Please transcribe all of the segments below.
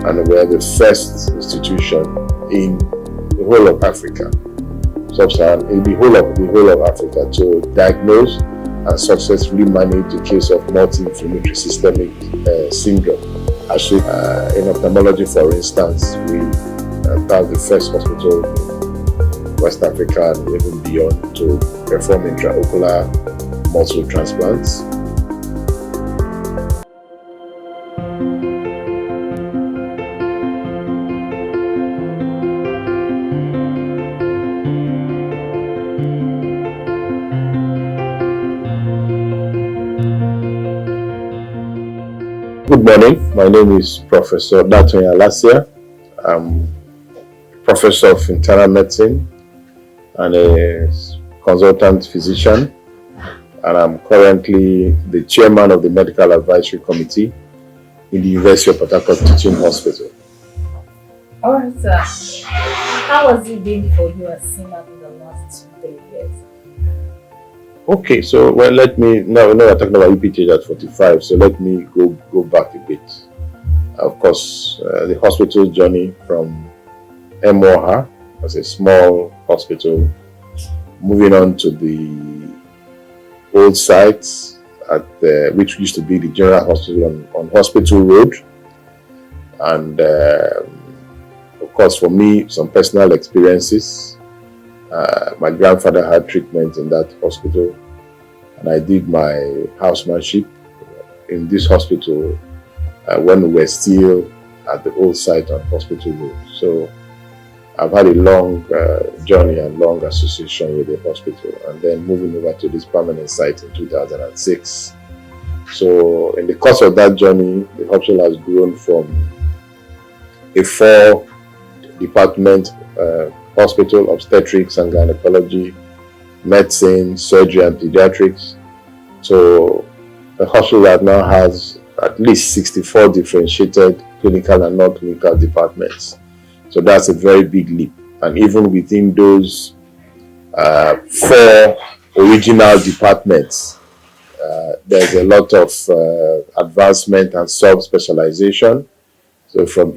and we're the first institution in the whole of Africa, in the whole of Africa, to diagnose and successfully manage the case of multi-inflammatory systemic syndrome. Actually, in ophthalmology, for instance, we are the first hospital in West Africa and even beyond to perform intraocular muscle transplants. Good morning, my name is Professor Datonye Alasia. I'm Professor of Internal Medicine and a consultant physician, and I'm currently the chairman of the Medical Advisory Committee in the University of Harcourt Teaching Hospital. All right, sir. How has it been for you at CMAC in the last 3 years? Okay, so now we're talking about UPTH at 45, so let me go back a bit. Of course, the hospital journey from Emoha as a small hospital, moving on to the old site which used to be the General Hospital on Hospital Road, and of course for me, some personal experiences. My grandfather had treatment in that hospital, and I did my housemanship in this hospital when we were still at the old site on Hospital Road. So I've had a long journey and long association with the hospital, and then moving over to this permanent site in 2006. So in the course of that journey, the hospital has grown from a 4-department hospital: obstetrics and gynecology, medicine, surgery and pediatrics. So the hospital that now has at least 64 differentiated clinical and non-clinical departments. So that's a very big leap. And even within those 4 original departments, there's a lot of advancement and sub-specialization. So from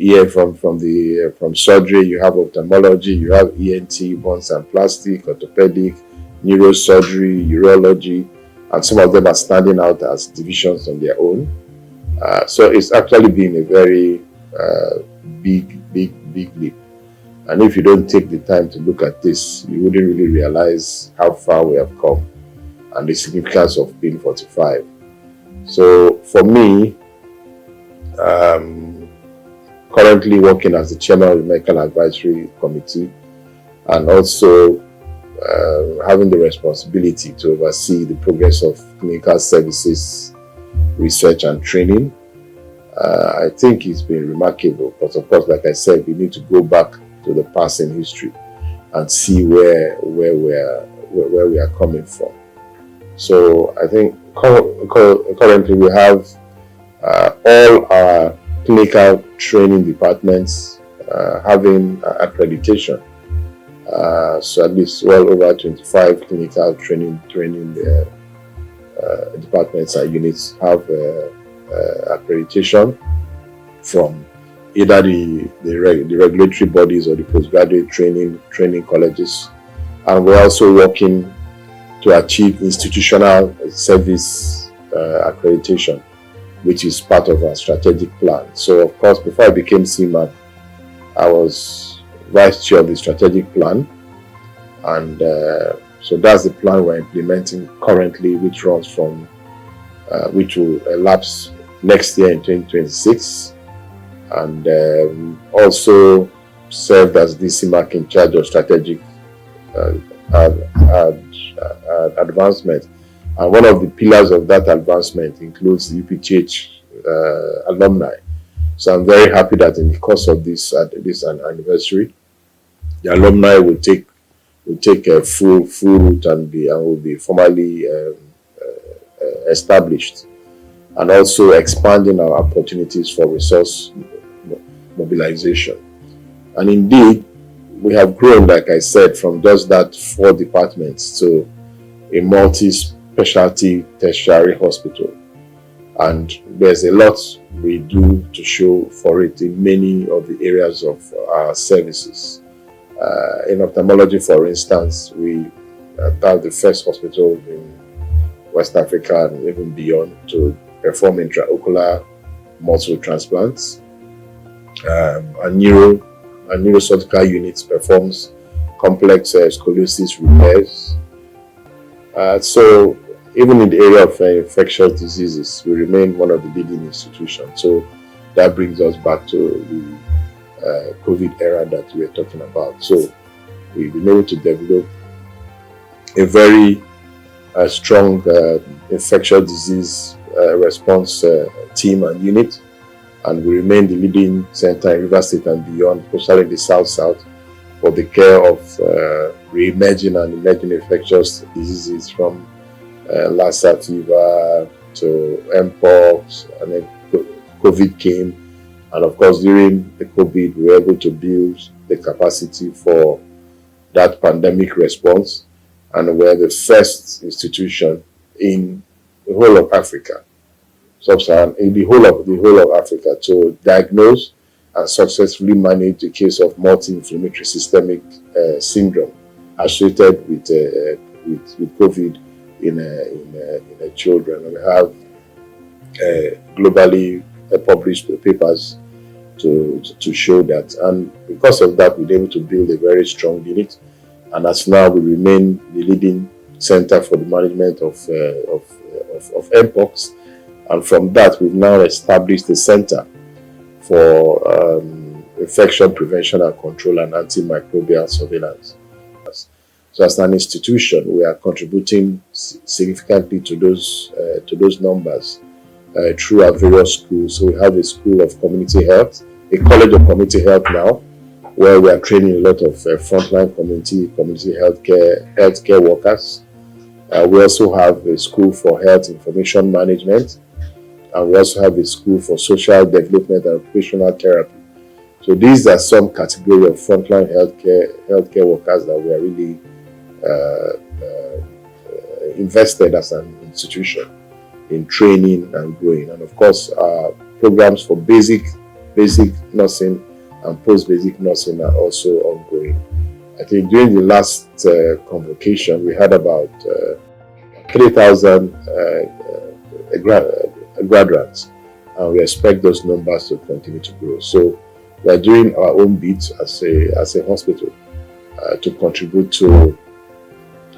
surgery, you have ophthalmology, you have ENT, bones and plastic, orthopedic, neurosurgery, urology, and some of them are standing out as divisions on their own. So it's actually been a very big leap. And if you don't take the time to look at this, you wouldn't really realize how far we have come and the significance of being 45. So for me, currently working as the chairman of the Medical Advisory Committee, and also having the responsibility to oversee the progress of clinical services, research and training. I think it's been remarkable, but of course, like I said, we need to go back to the past in history and see where we are coming from. So I think currently we have all our clinical training departments having accreditation. So at least well over 25 clinical training departments and units have accreditation from either the regulatory bodies or the postgraduate training colleges. And we're also working to achieve institutional service accreditation, which is part of our strategic plan. So of course, before I became CMAC, I was vice chair of the strategic plan. And so that's the plan we're implementing currently, which runs from, which will elapse next year in 2026. And also served as the CMAC in charge of strategic advancement. And one of the pillars of that advancement includes the UPTH alumni. So I'm very happy that in the course of this anniversary, the alumni will take a full route and will be formally established, and also expanding our opportunities for resource mobilization. And indeed, we have grown, like I said, from just that 4 departments to a multi-specialty tertiary hospital. And there's a lot we do to show for it in many of the areas of our services. In ophthalmology, for instance, we are the first hospital in West Africa and even beyond to perform intraocular muscle transplants. Our neurosurgical unit performs complex scoliosis repairs. So even in the area of infectious diseases, we remain one of the leading institutions. So that brings us back to the COVID era that we are talking about. So we've been able to develop a very strong infectious disease response team and unit, and we remain the leading center in River State and beyond, especially in the South, for the care of re-emerging and emerging infectious diseases from Lassa fever to Mpox, and then COVID came. And of course, during the COVID, we were able to build the capacity for that pandemic response, and we're the first institution in the whole of Africa, in the whole of Africa, to diagnose and successfully manage the case of multi-inflammatory systemic syndrome associated with COVID in children. And we have globally published papers to show that, and because of that, we're able to build a very strong unit. And as now, we remain the leading center for the management of Mpox. And from that, we've now established a center for infection prevention and control and antimicrobial surveillance. So as an institution, we are contributing significantly to those numbers through our various schools. So we have a school of community health, a college of community health now, where we are training a lot of frontline community healthcare workers. We also have a school for health information management, and we also have a school for social development and occupational therapy. So these are some category of frontline healthcare workers that we are really invested as an institution in training and growing. And of course, our programs for basic nursing and post-basic nursing are also ongoing. I think during the last convocation, we had about 3,000 graduates, and we expect those numbers to continue to grow. So we are doing our own bit as a hospital to contribute to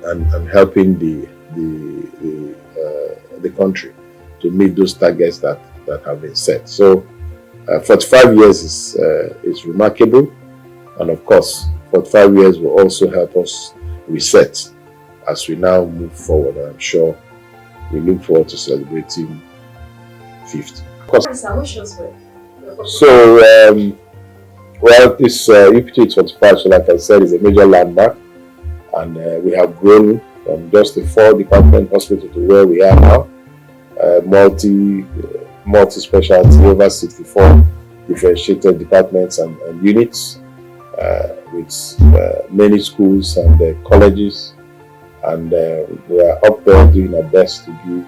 and helping the country to meet those targets that have been set. So 45 years is remarkable, and of course 45 years will also help us reset as we now move forward. And I'm sure we look forward to celebrating 50. So this UPTH 45, so like I said, is a major landmark, and we have grown from just a 4-department hospital to where we are now, multi-specialty, over 64 differentiated departments and units, with many schools and colleges, and we are up there doing our best to give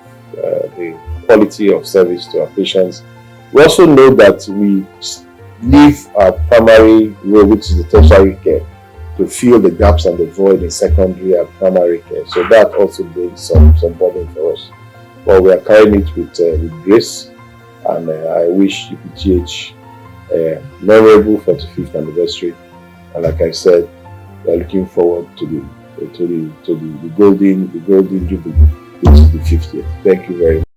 the quality of service to our patients. We also know that we leave our primary role, which is the tertiary care, to fill the gaps and the void in secondary and primary care. So that also brings some burden for us. But we are carrying it with grace, and I wish UPTH memorable 45th anniversary. And like I said, we are looking forward to the golden jubilee, which is the 50th. Thank you very much.